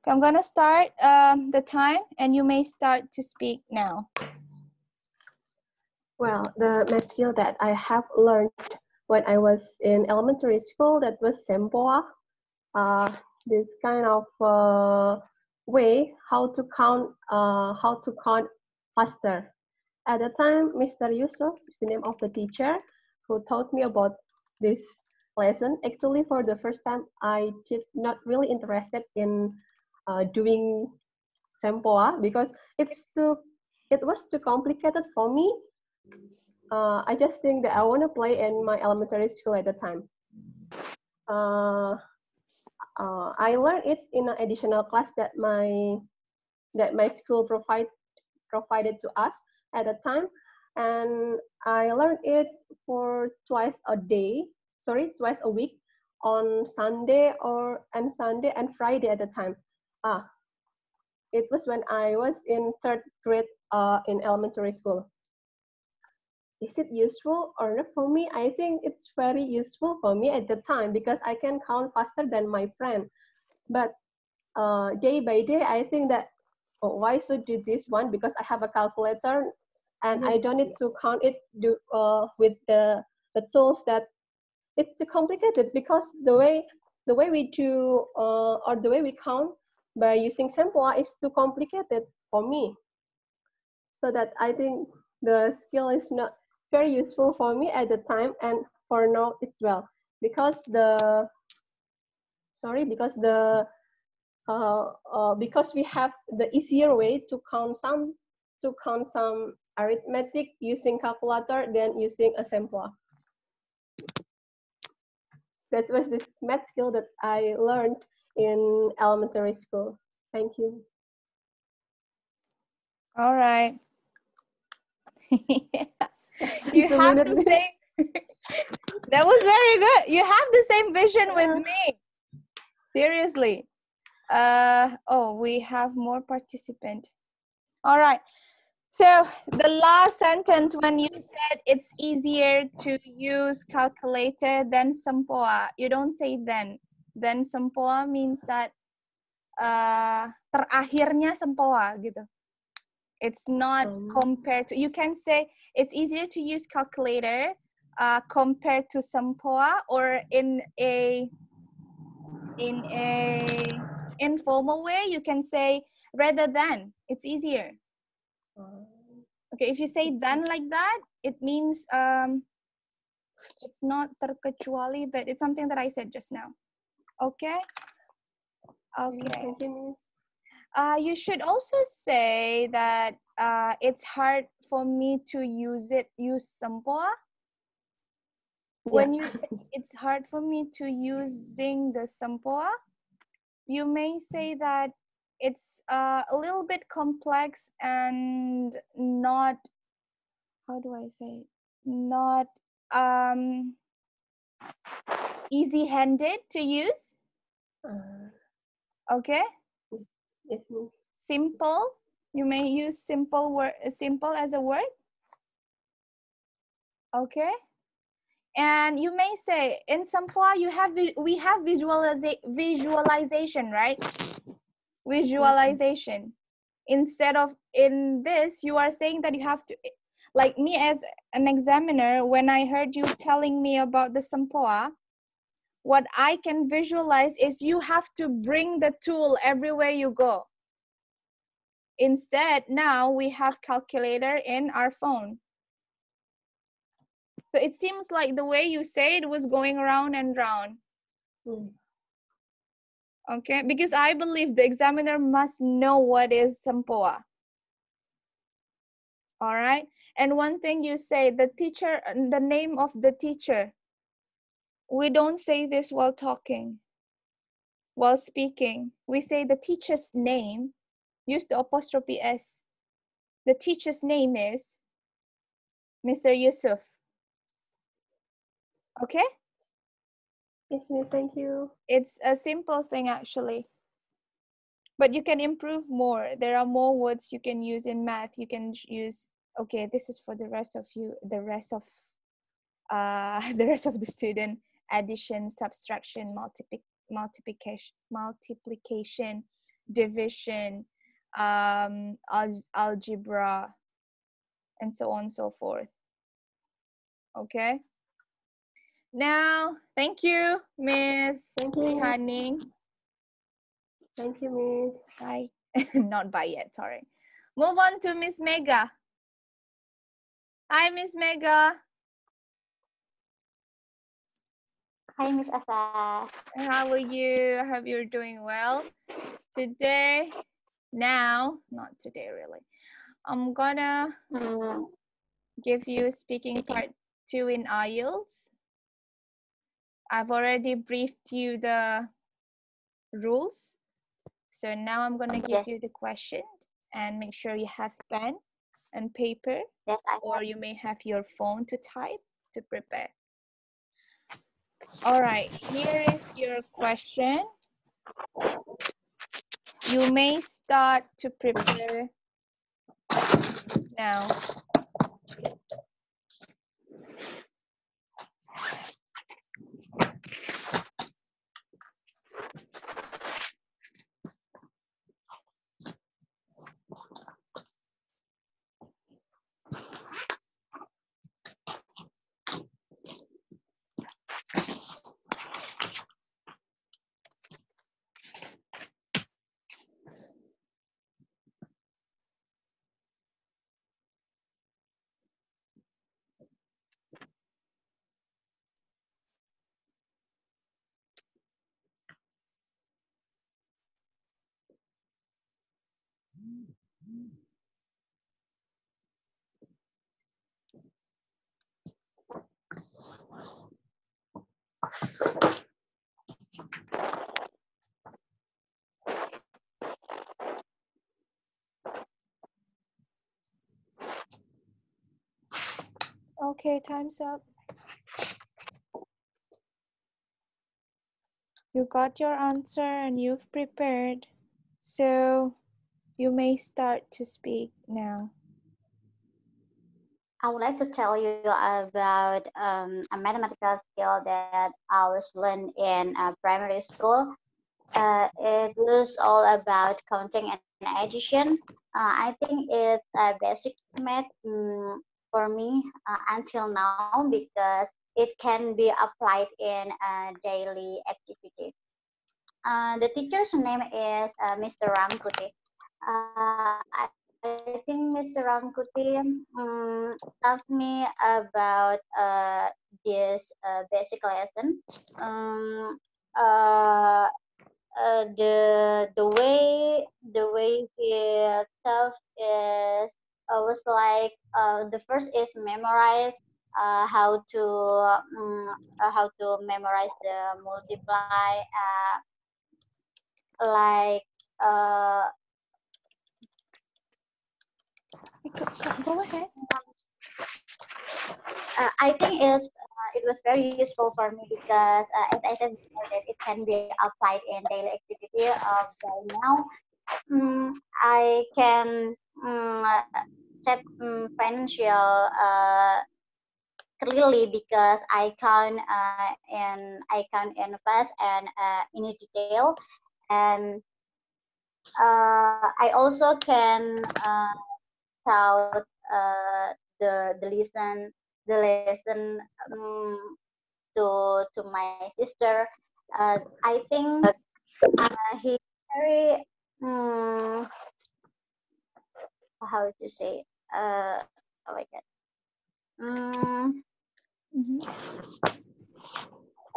Okay, I'm gonna start the time, and you may start to speak now. Well, the math skill that I have learned when I was in elementary school, that was sempoa. This kind of way how to count faster. At the time, Mr. Yusuf is the name of the teacher who taught me about this lesson. Actually, for the first time, I did not really interested in doing sempoa because it was too complicated for me. I just think that I want to play in my elementary school at the time. I learned it in an additional class that my school provided to us at the time, and I learned it for twice a week, on Sunday and Friday at the time. It was when I was in third grade in elementary school. Is it useful or not for me? I think it's very useful for me at the time because I can count faster than my friend. But day by day, I think that, oh, why should do this one? Because I have a calculator and I don't need to count it with the tools that it's too complicated, because the way we do or the way we count by using sempoa is too complicated for me. So that I think the skill is not very useful for me at the time, and for now it's well, because because we have the easier way to count some arithmetic using calculator than using a sempoa. That was the math skill that I learned in elementary school. Thank you. All right. You have the same. That was very good. You have the same vision with me. Seriously. Oh, we have more participant. All right. So the last sentence, when you said it's easier to use calculator than sempoa, you don't say then. Then sempoa means that terakhirnya sempoa gitu. It's not compared to, you can say it's easier to use calculator compared to sempoa, or in a informal way, you can say rather than. It's easier. Okay, if you say than like that, it means it's not terkecuali, but it's something that I said just now. Okay? Okay. You should also say that it's hard for me to use sempoa. When you say it's hard for me to using the sempoa, you may say that it's a little bit complex and not, how do I say, not easy-handed to use. Okay? Yes. Simple. You may use simple as a word. Okay? And you may say in sempoa we have visualization, right? Visualization. Instead of in this, you are saying that you have to, like me as an examiner, when I heard you telling me about the sempoa, what I can visualize is you have to bring the tool everywhere you go. Instead, now we have calculator in our phone. So it seems like the way you say it was going round and round. Okay, because I believe the examiner must know what is sempoa. All right, and one thing you say, the teacher, the name of the teacher. We don't say this while talking, while speaking. We say the teacher's name, use the apostrophe S. The teacher's name is Mr. Yusuf. Okay? Yes, ma'am, thank you. It's a simple thing actually. But you can improve more. There are more words you can use in math. You can use, okay, this is for the rest of you, the rest of the student. Addition, subtraction, multiplication, division, algebra, and so on and so forth. Okay. Now, thank you, Miss Thank you. Haning. Thank you, Miss. Bye. Not bye yet, sorry. Move on to Miss Mega. Hi, Miss Mega. Hi, Miss Asha. How are you? I hope you're doing well. Today, not today really, I'm gonna give you speaking part 2 in IELTS. I've already briefed you the rules. So now I'm gonna give you the question, and make sure you have pen and paper, Yes, or you may have your phone to type to prepare. All right, here is your question. You may start to prepare now. Okay, time's up. You got your answer and you've prepared. So you may start to speak now. I would like to tell you about a mathematical skill that I was learned in primary school. It was all about counting and addition. I think it's a basic math for me until now, because it can be applied in daily activity. The teacher's name is Mr. Ramkuti. I think Mr. Ramkuti taught me about this basic lesson. Um, uh, the way he taught is was like the first is memorize how to memorize the multiply, like Go ahead. I think it was very useful for me, because as I said before, that it can be applied in daily activity. By now, I can set financial clearly, because I count in fast and in detail, and I also can taught the lesson to my sister. I think he very how to say, oh my god.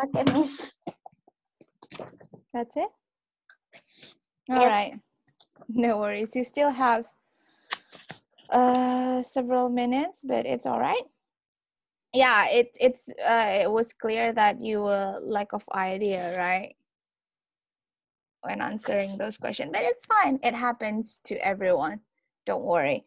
Okay, Miss. That's it? All right. No worries. You still have several minutes, but it's all right. Yeah, it was clear that you were lack of idea, right? When answering those questions, but it's fine. It happens to everyone. Don't worry.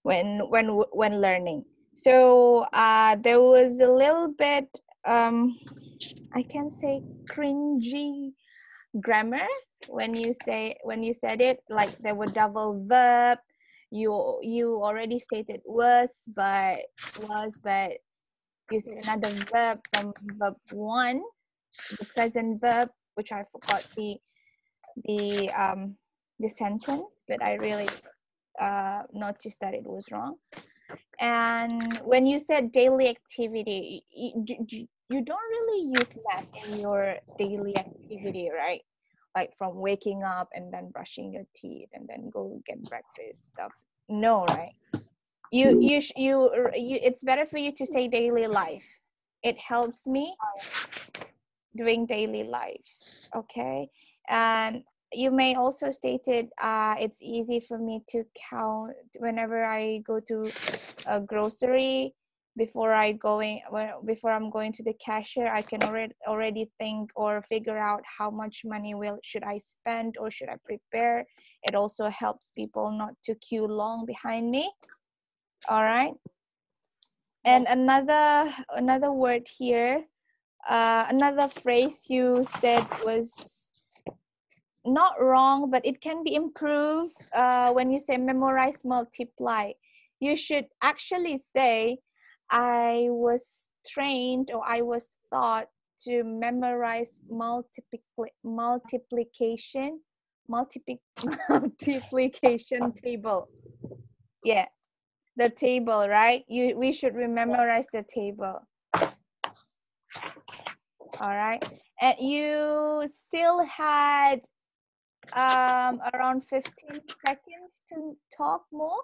When learning. So there was a little bit I can say cringy grammar when you said it, like there were double verb. You already stated was, but you said another verb from verb 1, the present verb, which I forgot the the sentence, but I really noticed that it was wrong. And when you said daily activity, you don't really use math in your daily activity, right? Like from waking up and then brushing your teeth and then go get breakfast stuff. No, right? It's better for you to say daily life. It helps me doing daily life. Okay. And you may also stated it's easy for me to count whenever I go to a grocery. Before I'm going to the cashier, I can already think or figure out how much money should I spend or should I prepare. It also helps people not to queue long behind me. All right. And another word here, another phrase you said was not wrong, but it can be improved when you say memorize, multiply. You should actually say, I was trained or I was taught to memorize multiplication table. Yeah, the table, right? We should memorize the table. All right. And you still had around 15 seconds to talk more.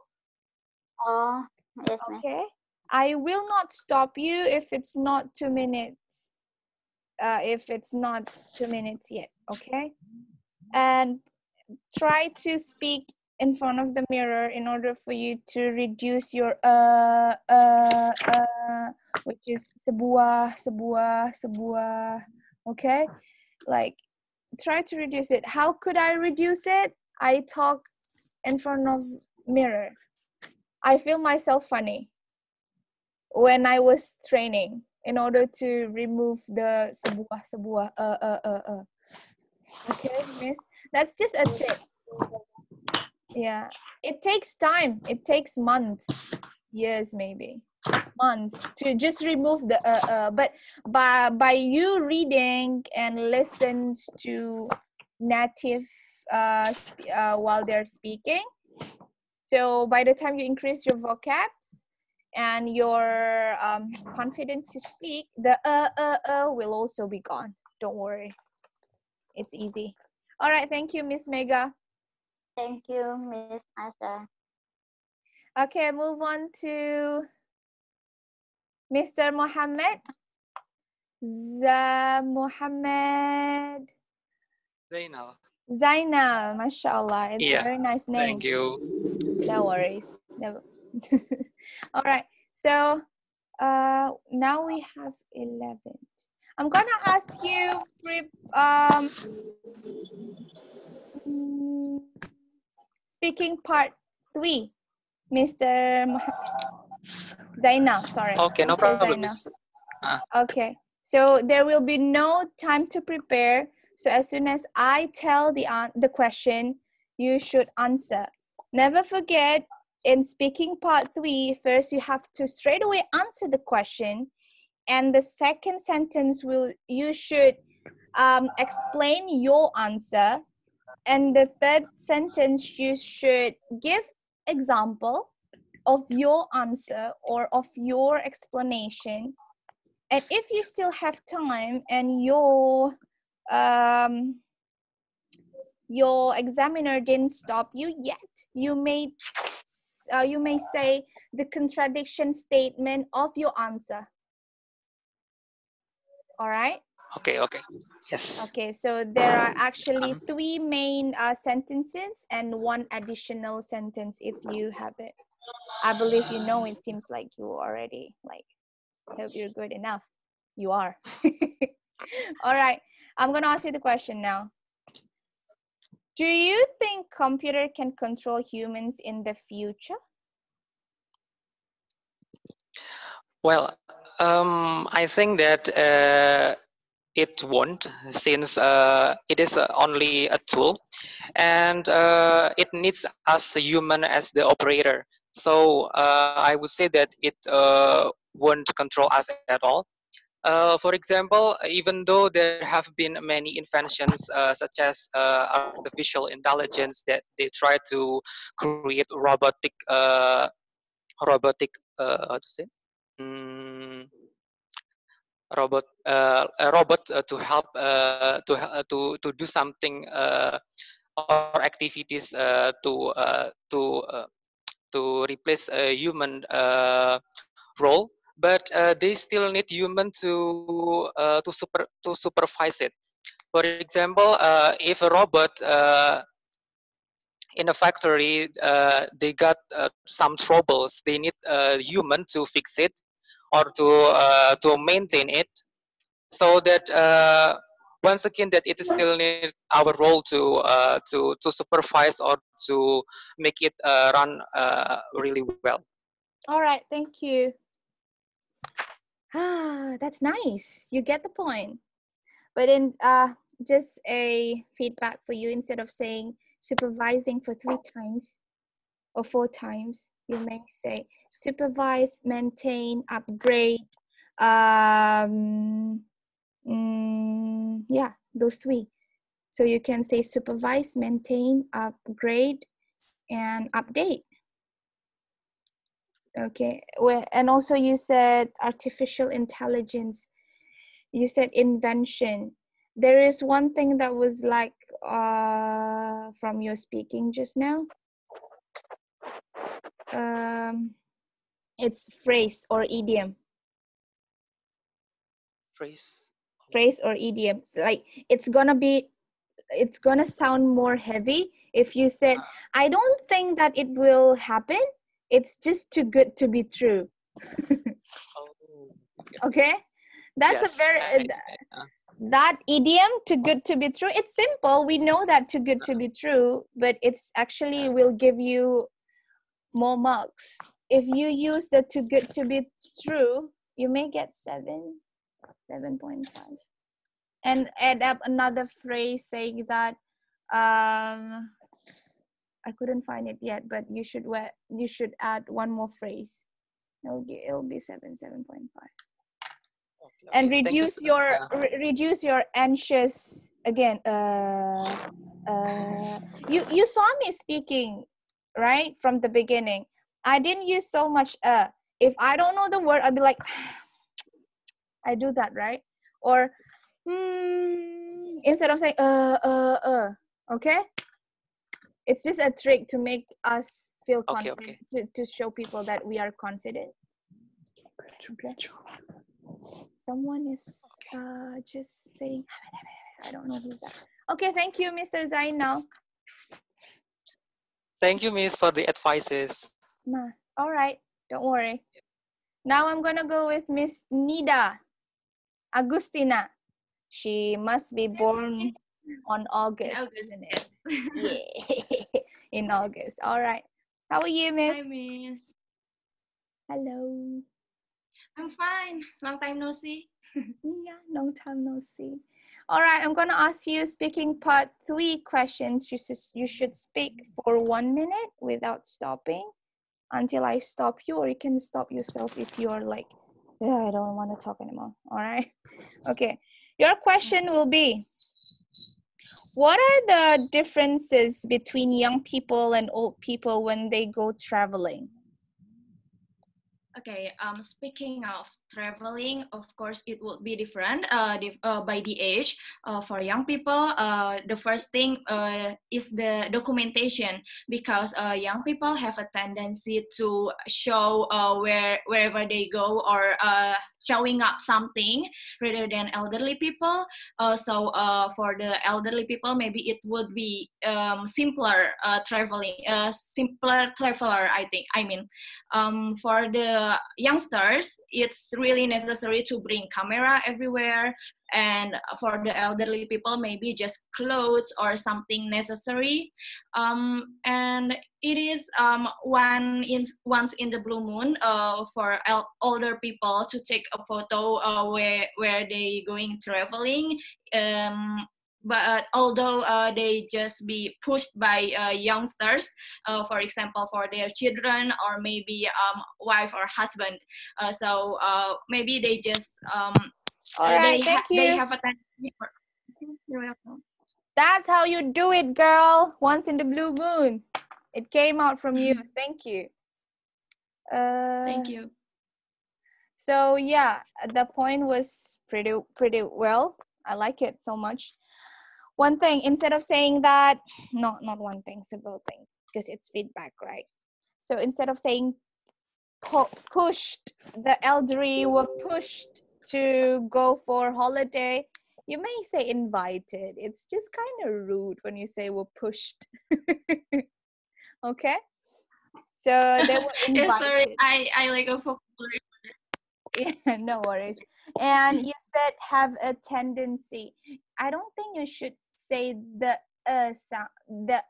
Oh, yes, okay. I will not stop you if it's not 2 minutes. If it's not 2 minutes yet, okay? And try to speak in front of the mirror in order for you to reduce your which is sebuah, okay? Like, try to reduce it. How could I reduce it? I talk in front of mirror. I feel myself funny when I was training in order to remove the sebuah. Okay, miss. That's just a tip. Yeah, it takes time. It takes months, years maybe, months to just remove the But by you reading and listen to native while they're speaking, so by the time you increase your vocabs and you're confident to speak, the will also be gone. Don't worry, it's easy. All right, thank you, Miss Mega. Thank you, Miss Asha. Okay, move on to Mr. Mohammed. Mohammed. Zainal, mashallah. It's a very nice name. Thank you. No worries. No. All right. So now we have 11. I'm gonna ask you speaking part 3, Mr. Zainal. Sorry. Okay, no Mr. problem, Zainal. Miss. Okay. So there will be no time to prepare. So as soon as I tell the question, you should answer. Never forget, in speaking part 3, first you have to straight away answer the question, and the second sentence you should explain your answer, and the third sentence you should give example of your answer or of your explanation. And if you still have time and your examiner didn't stop you yet, you may say the contradiction statement of your answer. All right? Okay. Yes. Okay, so there are actually 3 main sentences and 1 additional sentence if you have it. I believe you know. It seems like you already hope you're good enough. You are. All right, I'm gonna ask you the question now. Do you think computer can control humans in the future? Well, I think that it won't, since it is only a tool, and it needs us human as the operator. So I would say that it won't control us at all. For example, even though there have been many inventions such as artificial intelligence that they try to create robotic how to say mm, a robot to help to do something or activities to replace a human role, but they still need human to supervise it. For example, if a robot in a factory they got some troubles, they need a human to fix it or to maintain it, so that once again that it is still need our role to supervise or to make it run really well. All right, thank you. That's nice. You get the point. But in just a feedback for you, instead of saying supervising for 3 times or 4 times, you may say supervise, maintain, upgrade. Yeah, those 3. So you can say supervise, maintain, upgrade, and update. Okay, well, and also you said artificial intelligence. You said invention. There is one thing that was like from your speaking just now. It's phrase or idiom. Phrase or idiom. Like it's gonna sound more heavy if you said, I don't think that it will happen. It's just too good to be true. Okay? That's Yes, a very that idiom, too good to be true, it's simple. We know that too good to be true, but it's actually will give you more marks. If you use the too good to be true, you may get 7.5. And add up another phrase saying that I couldn't find it yet, but you should add one more phrase. It'll be 7.5. And reduce your anxious again. You saw me speaking right from the beginning. I didn't use so much if I don't know the word, I'll be like I do that, right? Or instead of saying okay, it's just a trick to make us feel confident. To show people that we are confident. Okay. Someone is just saying, I don't know who's that. Okay, thank you, Mr. Zainal. Thank you, Miss, for the advices. All right, don't worry. Now I'm gonna go with Miss Nida Agustina. She must be born on August, isn't it? Yeah, in August. All right. How are you, Miss? Hi, Miss. Hello. I'm fine. Long time no see. Yeah, long time no see. All right, I'm going to ask you speaking part 3 questions. You should speak for 1 minute without stopping until I stop you, or you can stop yourself if you're like, I don't want to talk anymore. All right. Okay. Your question will be, what are the differences between young people and old people when they go traveling? Okay, speaking of traveling, of course, it would be different by the age. For young people, the first thing is the documentation, because young people have a tendency to show wherever they go, or showing up something, rather than elderly people. So for the elderly people, maybe it would be simpler traveler, I think. I mean, for the youngsters, it's really necessary to bring camera everywhere, and for the elderly people, maybe just clothes or something necessary. And it is once in the blue moon for older people to take a photo where they going traveling. But although they just be pushed by youngsters, for example, for their children, or maybe wife or husband, so maybe they just All right, thank you. They have a tendency for. You're welcome. That's how you do it, girl. Once in the blue moon. It came out from you. Thank you. Thank you. So yeah, the point was pretty well. I like it so much. One thing, instead of saying that, not one thing, several things, because it's feedback, right? So instead of saying pushed, the elderly were pushed to go for holiday, you may say invited. It's just kind of rude when you say were pushed. Okay? So they were invited. Yeah, sorry, I like a vocabulary. Yeah, no worries. And you said have a tendency. I don't think you should say the sound, the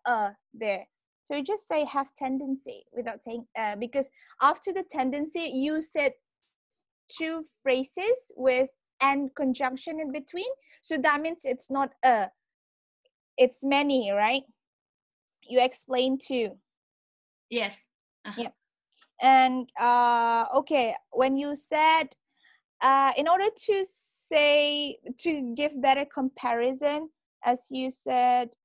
there. So you just say have tendency without saying because after the tendency you said two phrases with and conjunction in between. So that means it's not it's many, right? You explained two. Yes. Yep. And okay, when you said in order to say, to give better comparison, as you said,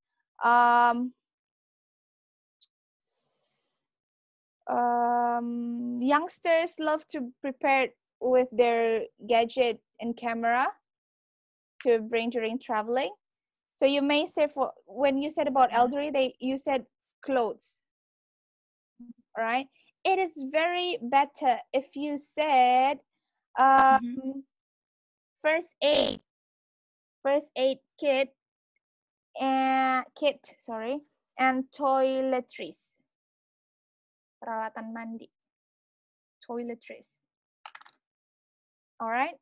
youngsters love to prepare with their gadget and camera to bring during traveling. So you may say, for when you said about elderly, you said clothes, right? It is very better if you said first aid kit and and toiletries, peralatan mandi, toiletries. All right,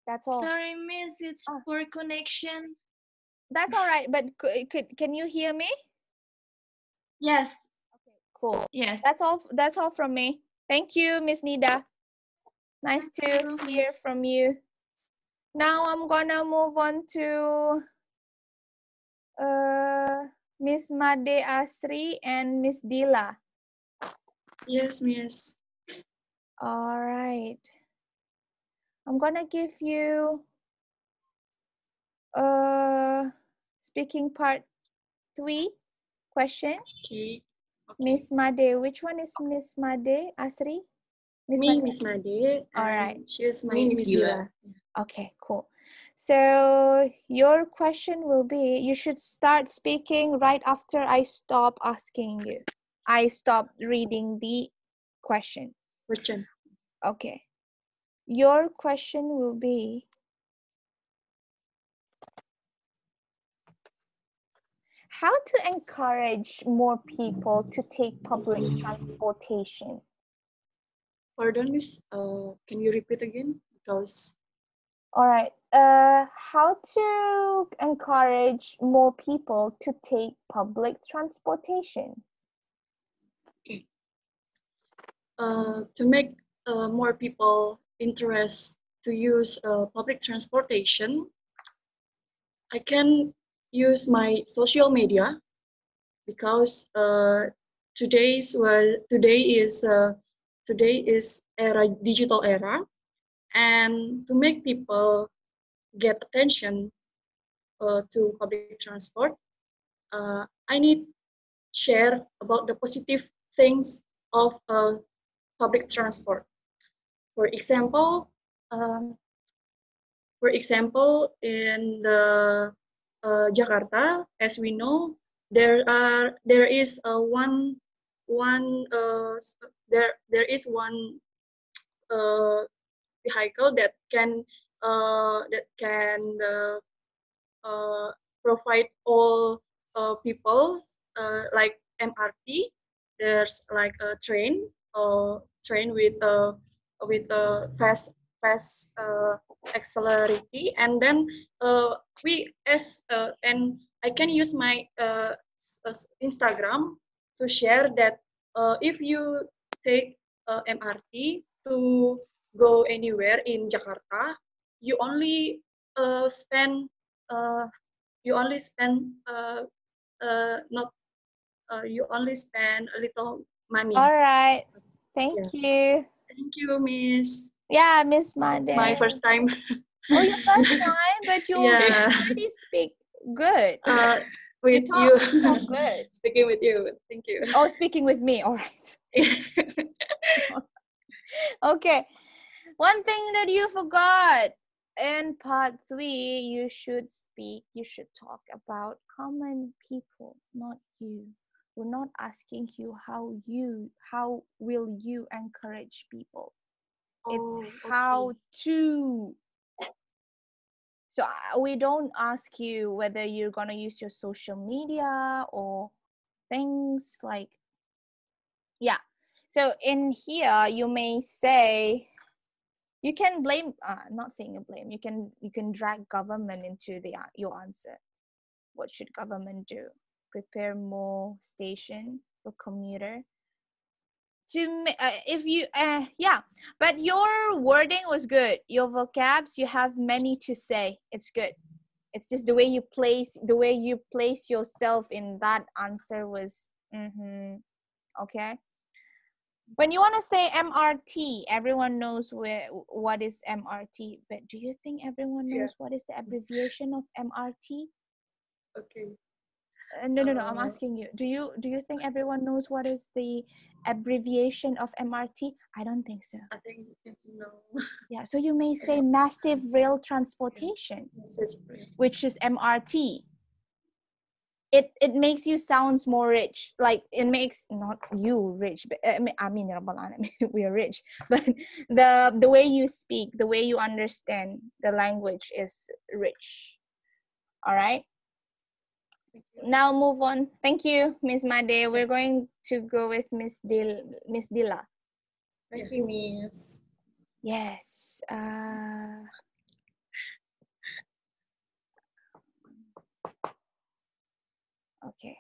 that's all. Sorry, miss, it's poor connection. That's all right, but can you hear me? Yes. Okay, cool. Yes. That's all from me. Thank you, Miss Nida. Nice to hear from you. Now I'm gonna move on to Miss Made Asri and Miss Dila. Yes, miss. All right. I'm gonna give you speaking part 3 question. Okay. Miss Made, which one is Miss Made Asri? Miss Made. All right. She's my Miss Dila. Okay, cool. So your question will be, you should start speaking right after I stop asking you. I stop reading the question. Question. Okay. Your question will be, how to encourage more people to take public transportation? Pardon, Miss. Can you repeat again? Because. All right. How to encourage more people to take public transportation? Okay. To make more people interested to use public transportation, I can use my social media because today is digital era, and to make people get attention to public transport, I need share about the positive things of public transport. For example, in the Jakarta, as we know, there is one vehicle that can provide all people like MRT. There's like a train with a fast accelerity, and then and I can use my Instagram to share that if you take MRT to go anywhere in Jakarta, you only spend you only spend a little money. All right. Thank you. Thank you, Miss. Yeah, Miss It's Made. my first time. Oh, your first time, but you Yeah. already speak good. With you you. talk good. Speaking with you. Thank you. Oh, speaking with me. All right. Okay. One thing that you forgot in part 3, you should talk about common people, not you. We're not asking you how will you encourage people. It's how to. So we don't ask you whether you're going to use your social media or things like, yeah. So in here, you may say, you can blame, not saying a blame, you can drag government into your answer. What should government do? Prepare more station for commuter. If you, yeah, but your wording was good. Your vocabs, you have many to say. It's good. It's just the way you place yourself in that answer was, okay. When you want to say MRT, everyone knows what is MRT. But do you think everyone knows what is the abbreviation of MRT? Okay. No. I'm asking you. Do you think everyone knows what is the abbreviation of MRT? I don't think so. I think no. Yeah. So you may say massive rail transportation, which is MRT. It makes you sounds more rich. Like it makes not you rich, but I mean we are rich. But the way you speak, the way you understand the language is rich. All right. Now move on. Thank you, Miss Made. We're going to go with Miss Dila. Thank you, Miss. Yes. Okay.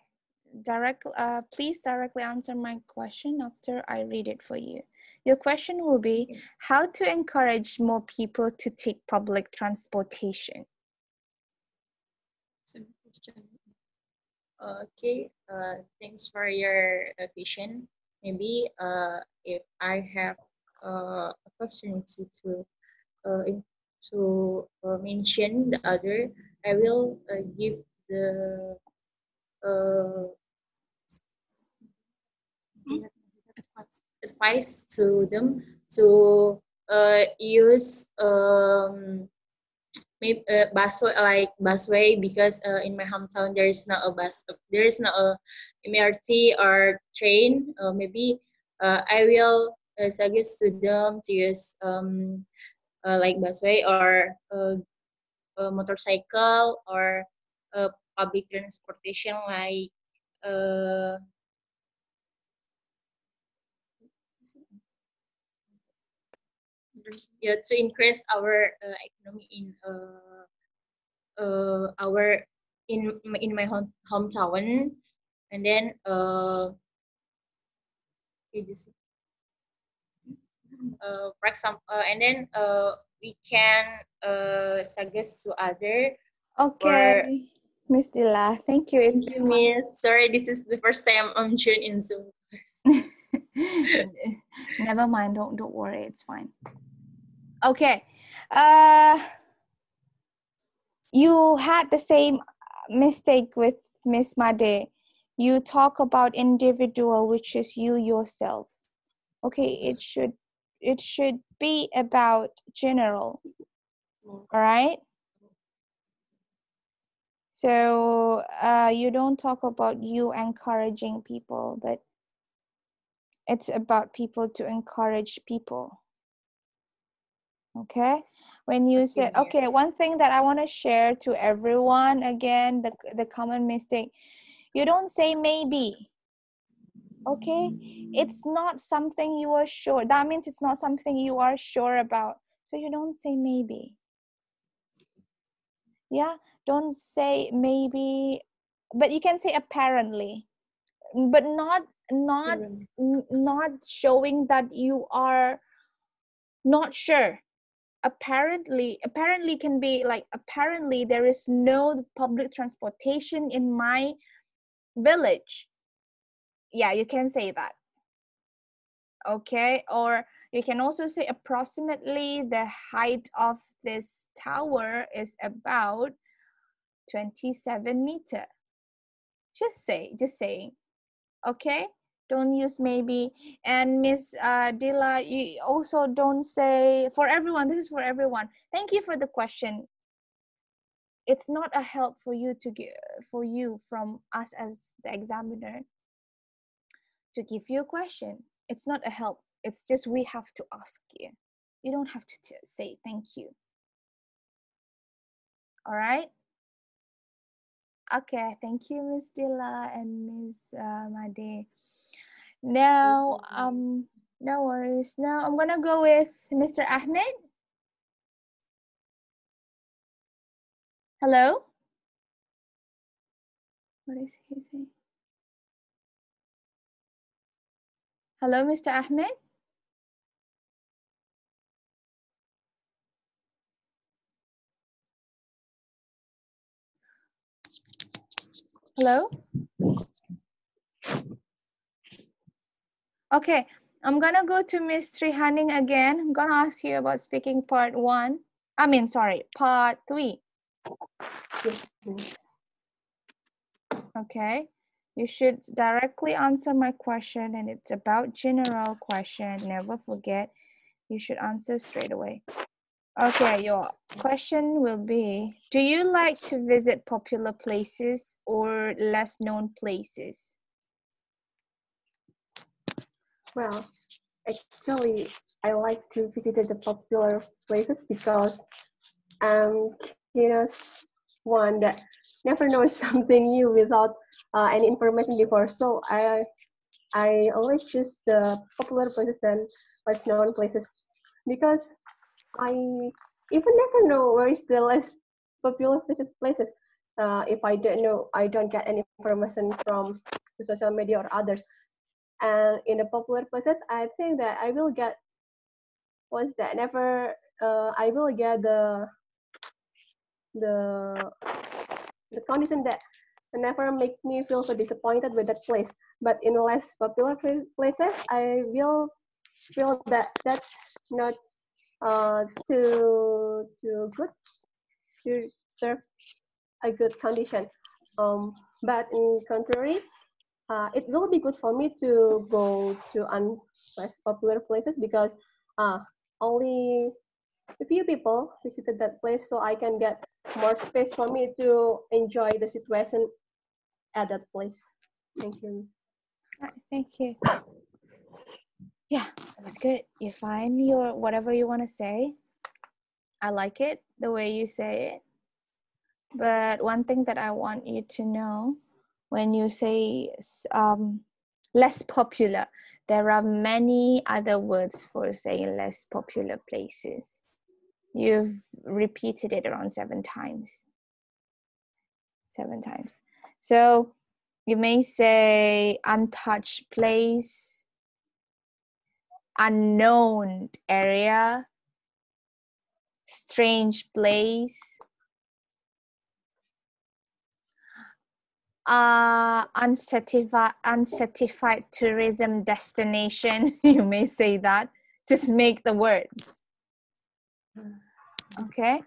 Please directly answer my question after I read it for you. Your question will be how to encourage more people to take public transportation. Okay, thanks for your question. Maybe if I have a opportunity to mention the other, I will give the advice to them to use maybe busway because in my hometown there is not a bus, there is not a MRT or train. Maybe I will suggest to them to use like busway or a motorcycle or public transportation like yeah, to increase our economy in our in my hometown, and then for example, and then we can suggest to other. Okay, Miss Dila, thank you. Thank you, Miss. Sorry, this is the first time I'm joining in Zoom class. Never mind. Don't worry. It's fine. Okay. You had the same mistake with Miss Made. You talk about individual, which is you yourself. Okay, it should be about general. All right. So you don't talk about you encouraging people, but it's about people to encourage people. Okay. When you said, okay, one thing that I want to share to everyone, again, the common mistake, you don't say maybe. Okay, it's not something you are sure. That means it's not something you are sure about. So you don't say maybe. Yeah, don't say maybe, but you can say apparently, but not showing that you are not sure. Apparently can be like, apparently there is no public transportation in my village. Yeah, you can say that. Okay, or You can also say approximately the height of this tower is about 27 meter. Just saying. Okay? Don't use maybe. And Miss Dila, you also don't say, for everyone, this is for everyone. Thank you for the question. It's not a help for you to give, for you from us as the examiner to give you a question. It's not a help. It's just we have to ask you. You don't have to say thank you. All right? Okay, thank you, Miss Dila and Miss Made. Now, no worries. Now I'm gonna go with Mr. Ahmed. Hello? What is he saying? Hello, Mr. Ahmed? Hello? Okay, I'm gonna go to Miss Trihaning again. I'm gonna ask you about speaking part 1. Part 3. Yes, please. Okay, you should directly answer my question, and it's about general question. Never forget, you should answer straight away. Okay, your question will be, do you like to visit popular places or less known places? Well, actually, I like to visit the popular places because I'm curious one that never knows something new without any information before. So I always choose the popular places than less known places because I even never know where is the less popular places. If I don't know, I don't get any information from the social media or others. And in the popular places, I think that I will get I will get the condition that never make me feel so disappointed with that place. But in less popular places, I will feel that that's not too good to serve a good condition. But in contrary, it will be good for me to go to less popular places because only a few people visited that place, so I can get more space for me to enjoy the situation at that place. Thank you. All right, thank you. Yeah, it was good. You find your whatever you want to say. I like it the way you say it. But one thing that I want you to know, when you say less popular, there are many other words for saying less popular places. You've repeated it around 7 times. 7 times. So you may say untouched place, unknown area, strange place, uncertified tourism destination. You may say that. Just make the words. Okay.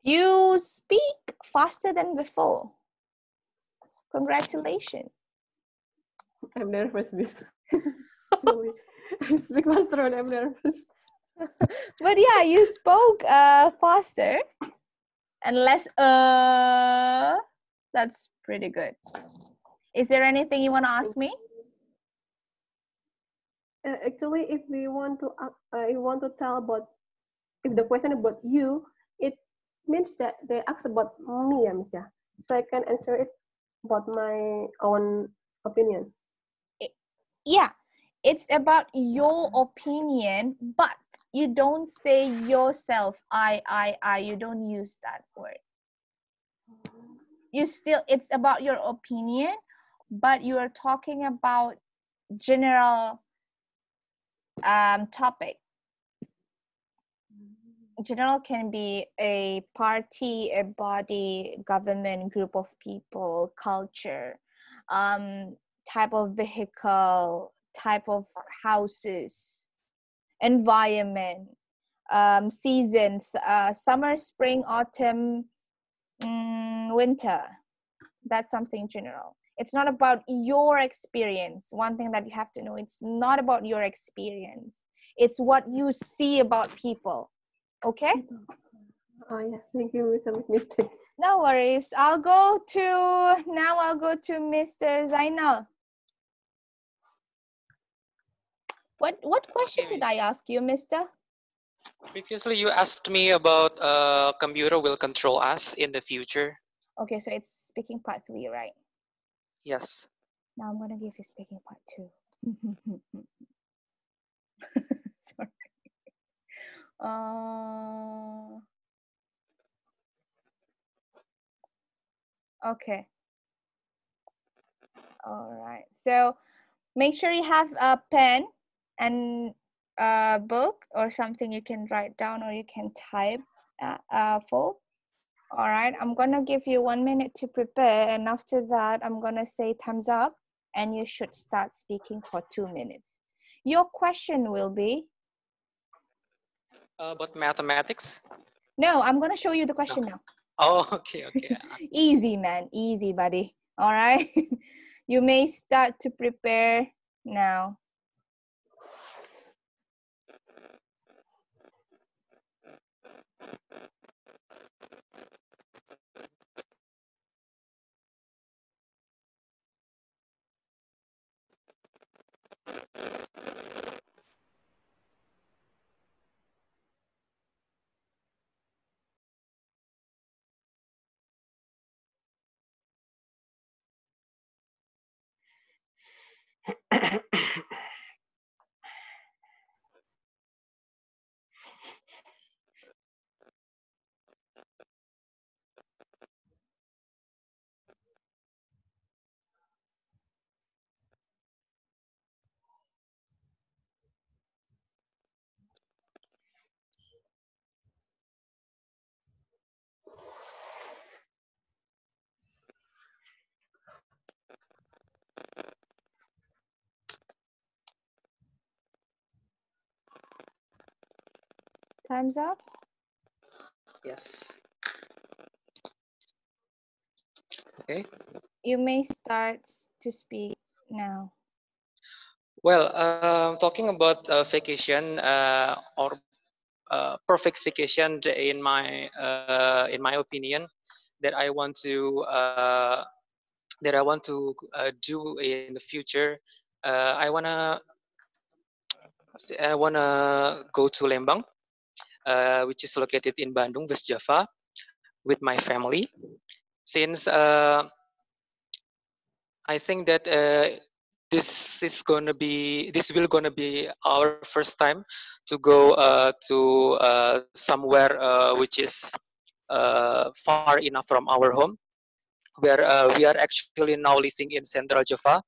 You speak faster than before. Congratulations. I'm nervous, Miss. Actually, I speak faster and I'm nervous. But yeah, you spoke faster and less that's pretty good. Is there anything you want to ask me? Actually, if we want to, I want to tell about, if the question about you, it means that they ask about me, Miss. Yeah. So I can answer it about my own opinion. Yeah, it's about your opinion, but you don't say yourself, I, you don't use that word. It's about your opinion, but you are talking about general topic. General can be a party, a body, government, group of people, culture, type of vehicle, type of houses, environment, seasons, summer, spring, autumn, winter. That's something general. It's not about your experience. One thing that you have to know, it's not about your experience. It's what you see about people. Okay? Oh yeah, thank you, Mr. No worries. I'll go to Mr. Zainal. What question did I ask you, mister? Previously, you asked me about computer will control us in the future. Okay, so it's speaking part 3, right? Yes. Now I'm gonna give you speaking part 2. Sorry. Okay. All right. So make sure you have a pen and a book or something you can write down or you can type for. All right. I'm gonna give you 1 minute to prepare, and after that, I'm gonna say thumbs up, and you should start speaking for 2 minutes. Your question will be. About mathematics? No, I'm gonna show you the question now. Oh, okay. Easy, man. Easy, buddy. All right. You may start to prepare now. Time's up. Yes. Okay. You may start to speak now. Well, talking about vacation or perfect vacation in my opinion, that I want to do in the future. I wanna go to Lembang, which is located in Bandung, West Java, with my family. Since I think that this will gonna be our first time to go to somewhere which is far enough from our home, where we are actually now living in Central Java,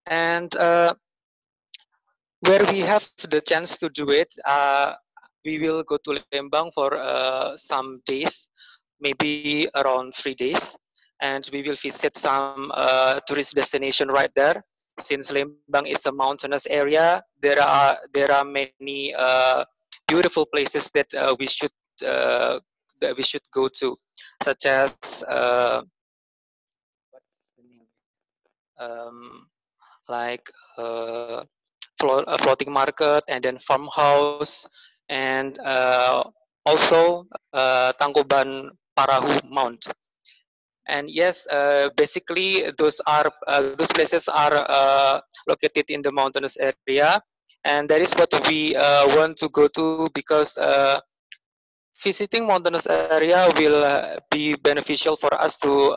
and where we have the chance to do it. We will go to Lembang for some days, maybe around 3 days, and we will visit some tourist destination right there. Since Lembang is a mountainous area, there are many beautiful places uh, that we should go to, such as what's the name? Um, like a floating market, and then farmhouse, and also Tangkuban Parahu Mount. And yes, basically those places are located in the mountainous area, and that is what we want to go to, because visiting mountainous area will be beneficial for us to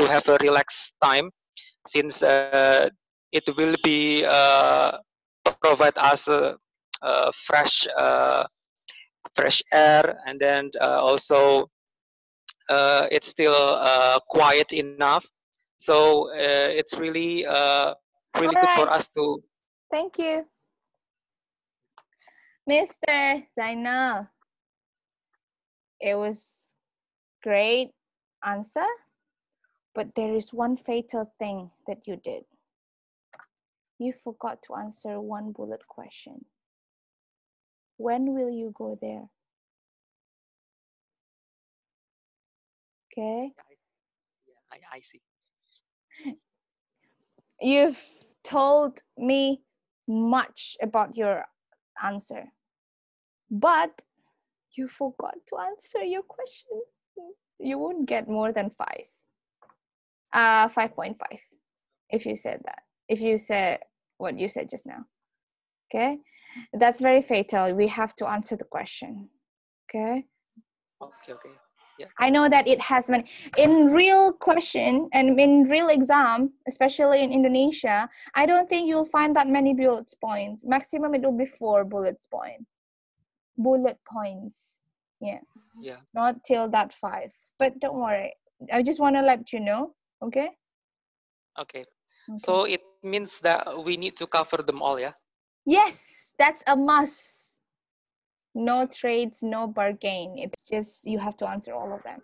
have a relaxed time, since it will be provide us fresh air, and then also it's still quiet enough, so it's All really good for right. us to. Thank you. Mr. Zainal. It was great answer, but there is one fatal thing that you did. You forgot to answer one bullet question. When will you go there? Okay. I see. You've told me much about your answer, but you forgot to answer your question. You won't get more than 5.5 if you said that. If you said what you said just now. Okay, that's very fatal. We have to answer the question. Okay. Okay. Yeah. I know that it has many in real question and in real exam, especially in Indonesia. I don't think you'll find that many bullet points. Maximum it will be 4 bullet points. Yeah. Yeah. Not till that 5. But don't worry. I just want to let you know. Okay. Okay. So it means that we need to cover them all, yeah? Yes, that's a must. No trades, no bargain. It's just you have to answer all of them.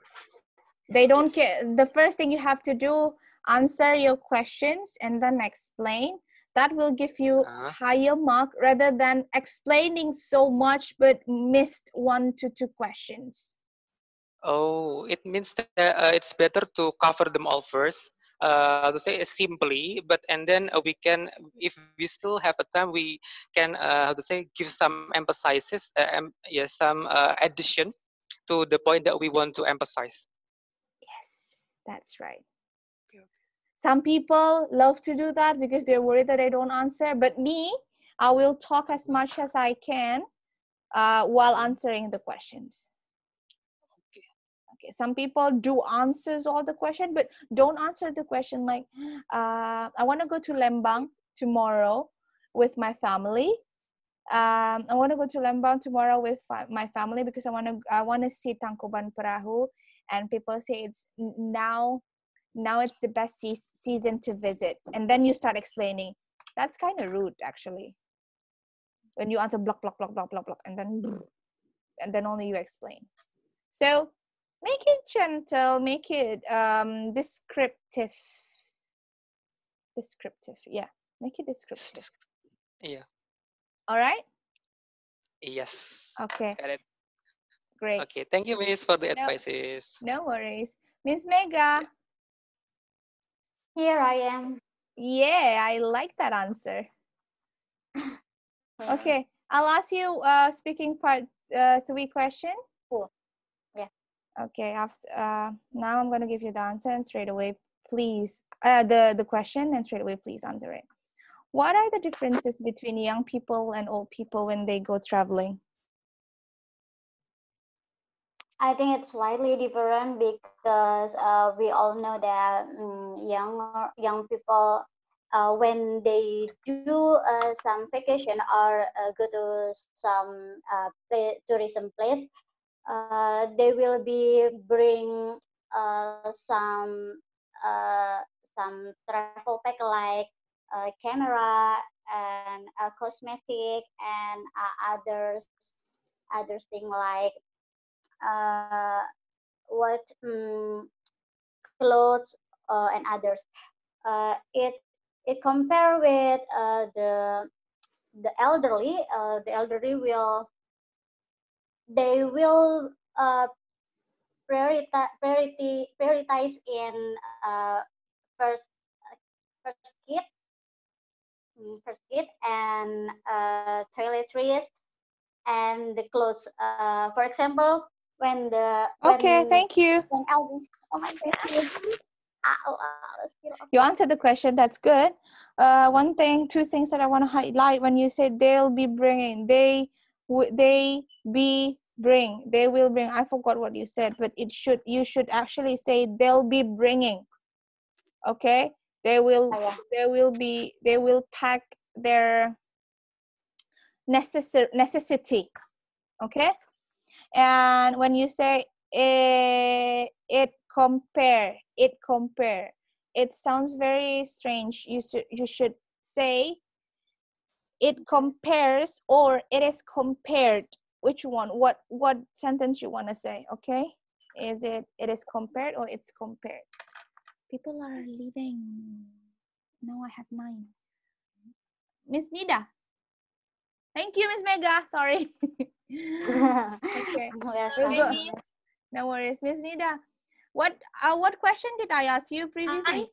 They don't care. The first thing you have to do, answer your questions and then explain. That will give you higher mark rather than explaining so much but missed 1 to 2 questions. Oh, it means that it's better to cover them all first, to say simply, but and then we can, if we still have a time, we can, how to say, give some emphasizes, some addition to the point that we want to emphasize. Yes, that's right. Some people love to do that because they're worried that I don't answer. But me, I will talk as much as I can while answering the questions. Okay. Some people do answers all the question, but don't answer the question like, I want to go to Lembang tomorrow with my family. I want to go to Lembang tomorrow with my family because I want to see Tangkuban Perahu, and people say it's now it's the best season to visit, and then you start explaining. That's kind of rude, actually, when you answer block, and then only you explain. So make it gentle, make it descriptive. Yeah, make it descriptive. Yeah. All right. Yes. Okay. Got it. Great. Okay, thank you, Miss, for the advices. No worries. Miss Mega. Here I am. Yeah, I like that answer. Okay, I'll ask you speaking part 3 question. Cool. Yeah. Okay, after now I'm going to give you the answer and straight away please the question and straight away please answer it. What are the differences between young people and old people when they go traveling? I think it's slightly different because we all know that young people when they do some vacation or go to some tourism place, they will be bring some travel pack like camera and cosmetic and others thing like uh, what clothes and others. It compare with the elderly. The elderly will prioritize in first first kit and toiletries and the clothes. For example, Okay, thank you. when elderly, oh my god. You answered the question. That's good. Two things that I want to highlight when you say they'll be bringing, they will bring. I forgot what you said, but you should actually say they'll be bringing. Okay, they will pack their necessity. Okay, and when you say it compare, it sounds very strange. You should say it compares or it is compared. Which one? What sentence you want to say? Okay, is it is compared or it's compared? People are leaving. No, I have 9. Miss Nida. Thank you, Miss Mega. Sorry. Okay. We'll go. No worries, Miss Nida. What question did I ask you previously?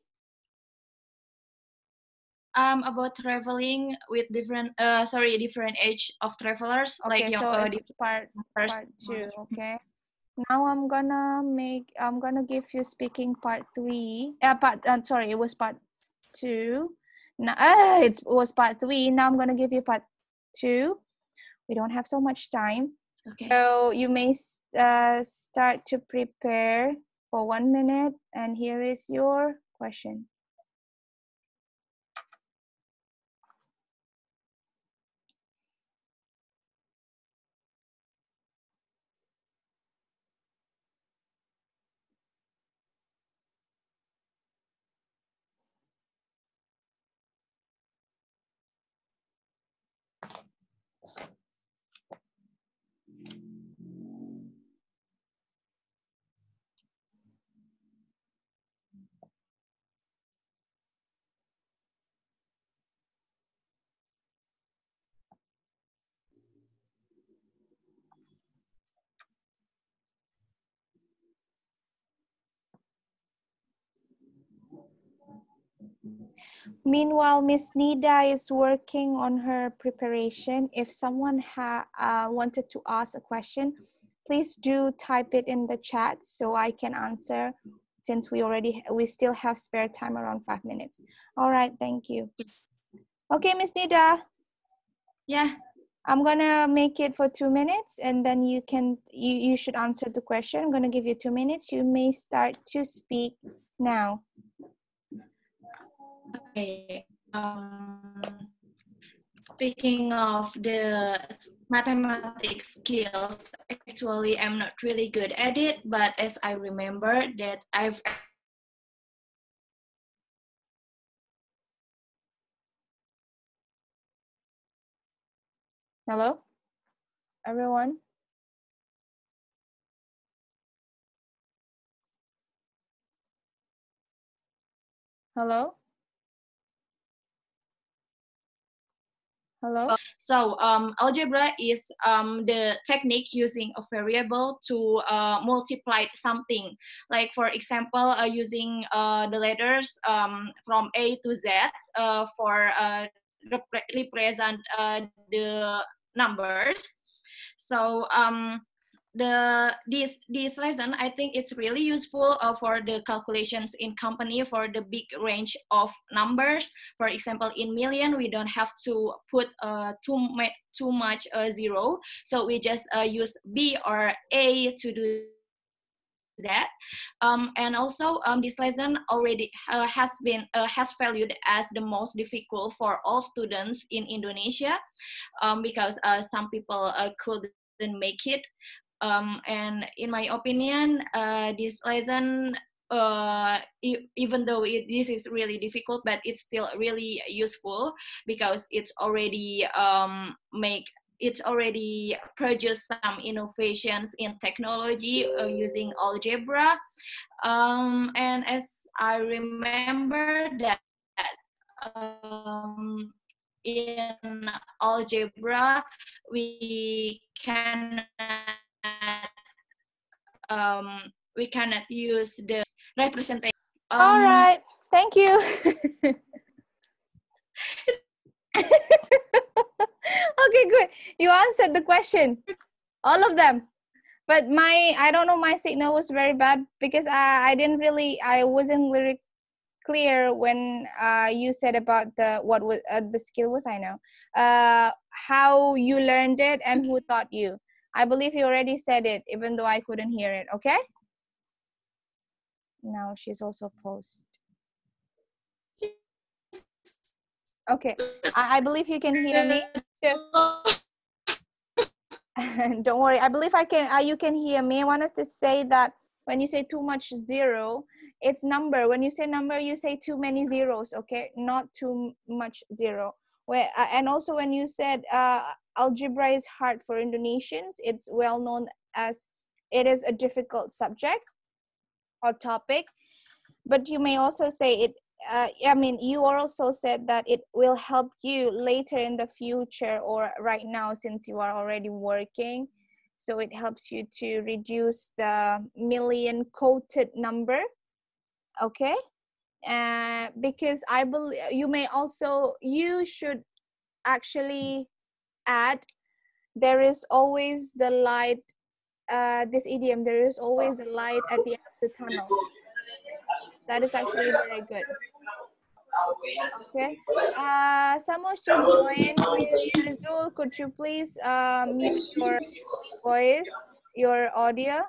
About traveling with different different age of travelers, Okay, like young, so it's part 2. Okay. Now I'm gonna give you speaking part 3. Sorry, it was part 2. Now it was part 3. Now I'm gonna give you part 2. We don't have so much time. Okay. So you may start to prepare for 1 minute, and here is your question. Meanwhile, Miss Nida is working on her preparation. If someone wanted to ask a question, please do type it in the chat so I can answer, since we still have spare time around 5 minutes. All right, thank you. Okay, Miss Nida. Yeah. I'm gonna make it for 2 minutes, and then you should answer the question. I'm gonna give you 2 minutes. You may start to speak now. Okay. Speaking of the mathematics skills, actually I'm not really good at it, but as I remember that I've Hello, everyone. Hello. Hello. So algebra is the technique using a variable to multiply something. Like for example, using the letters from A to Z for represent the numbers. So this lesson, I think it's really useful for the calculations in company for the big range of numbers. For example, in million, we don't have to put too much zero, so we just use B or A to do that. And also this lesson already has valued as the most difficult for all students in Indonesia, because some people couldn't make it. And in my opinion, this lesson, even though this is really difficult, but it's still really useful because it's already it's already produced some innovations in technology using algebra. And as I remember that in algebra, we cannot use the representation. All right, thank you. Okay, good. You answered the question, all of them. But I don't know, my signal was very bad because I wasn't really clear when you said about what was the skill was. I know how you learned it and who taught you. I believe you already said it, even though I couldn't hear it. Okay. Now she's also post. Okay, I believe you can hear me. Don't worry. I believe you can hear me. I wanted to say that when you say too much zero, it's number. When you say number, you say too many zeros. Okay, not too much zero. And also when you said algebra is hard for Indonesians, it's well known as it is a difficult subject or topic. But you may also say I mean, you also said that it will help you later in the future or right now since you are already working. So it helps you to reduce the million quoted number. Okay. Because I believe you should actually add, there is always the light, this idiom, there is always the light at the end of the tunnel. That is actually very good. Okay. Someone's just joined. Mr. Zul, could you please mute your voice, your audio?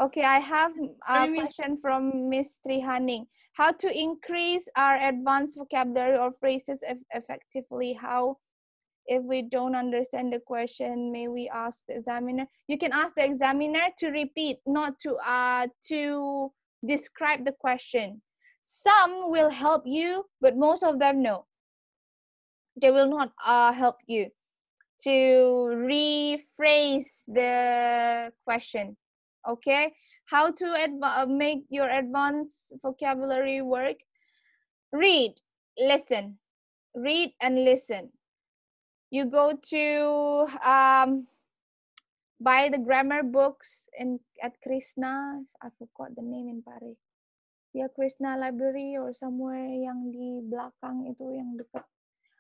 Okay, I have a question from Ms. Trihaning. How to increase our advanced vocabulary or phrases effectively? How, if we don't understand the question, may we ask the examiner? You can ask the examiner to repeat, not to describe the question. Some will help you, but most of them no. They will not help you to rephrase the question. Okay, how to make your advanced vocabulary work? Read, listen, read and listen. You go to buy the grammar books at Krishna. I forgot the name in Pare. Ya, Krishna Library or somewhere yang di belakang itu yang dekat.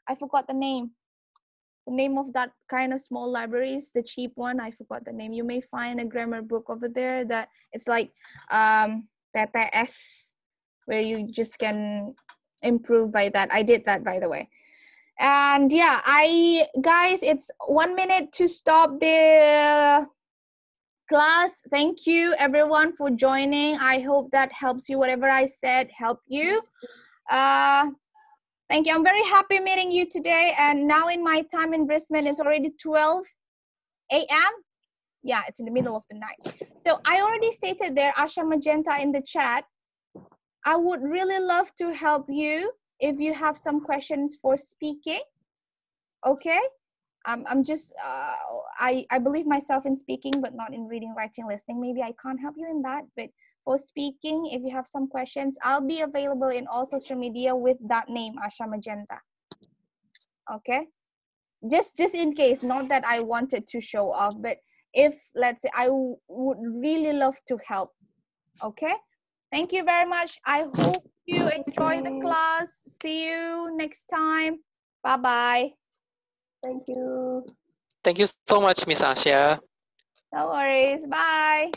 I forgot the name. The name of that kind of small libraries, the cheap one, I forgot the name. You may find a grammar book over there that it's like PTS, where you just can improve by that. I did that, by the way. And yeah, guys, it's 1 minute to stop the class. Thank you everyone for joining. I hope that helps you. Whatever I said helped you. Thank you. I'm very happy meeting you today. And now in my time in Brisbane, it's already 12 a.m. Yeah, it's in the middle of the night. So I already stated there, Asha Magenta in the chat. I would really love to help you if you have some questions for speaking. Okay. I'm just, I believe myself in speaking, but not in reading, writing, listening. Maybe I can't help you in that, but for speaking, if you have some questions, I'll be available in all social media with that name, Asha Magenta. Okay. Just in case, not that I wanted to show off, but if, let's say, I would really love to help. Okay. Thank you very much. I hope you enjoy the class. See you next time. Bye-bye. Thank you. Thank you so much, Miss Asha. No worries. Bye.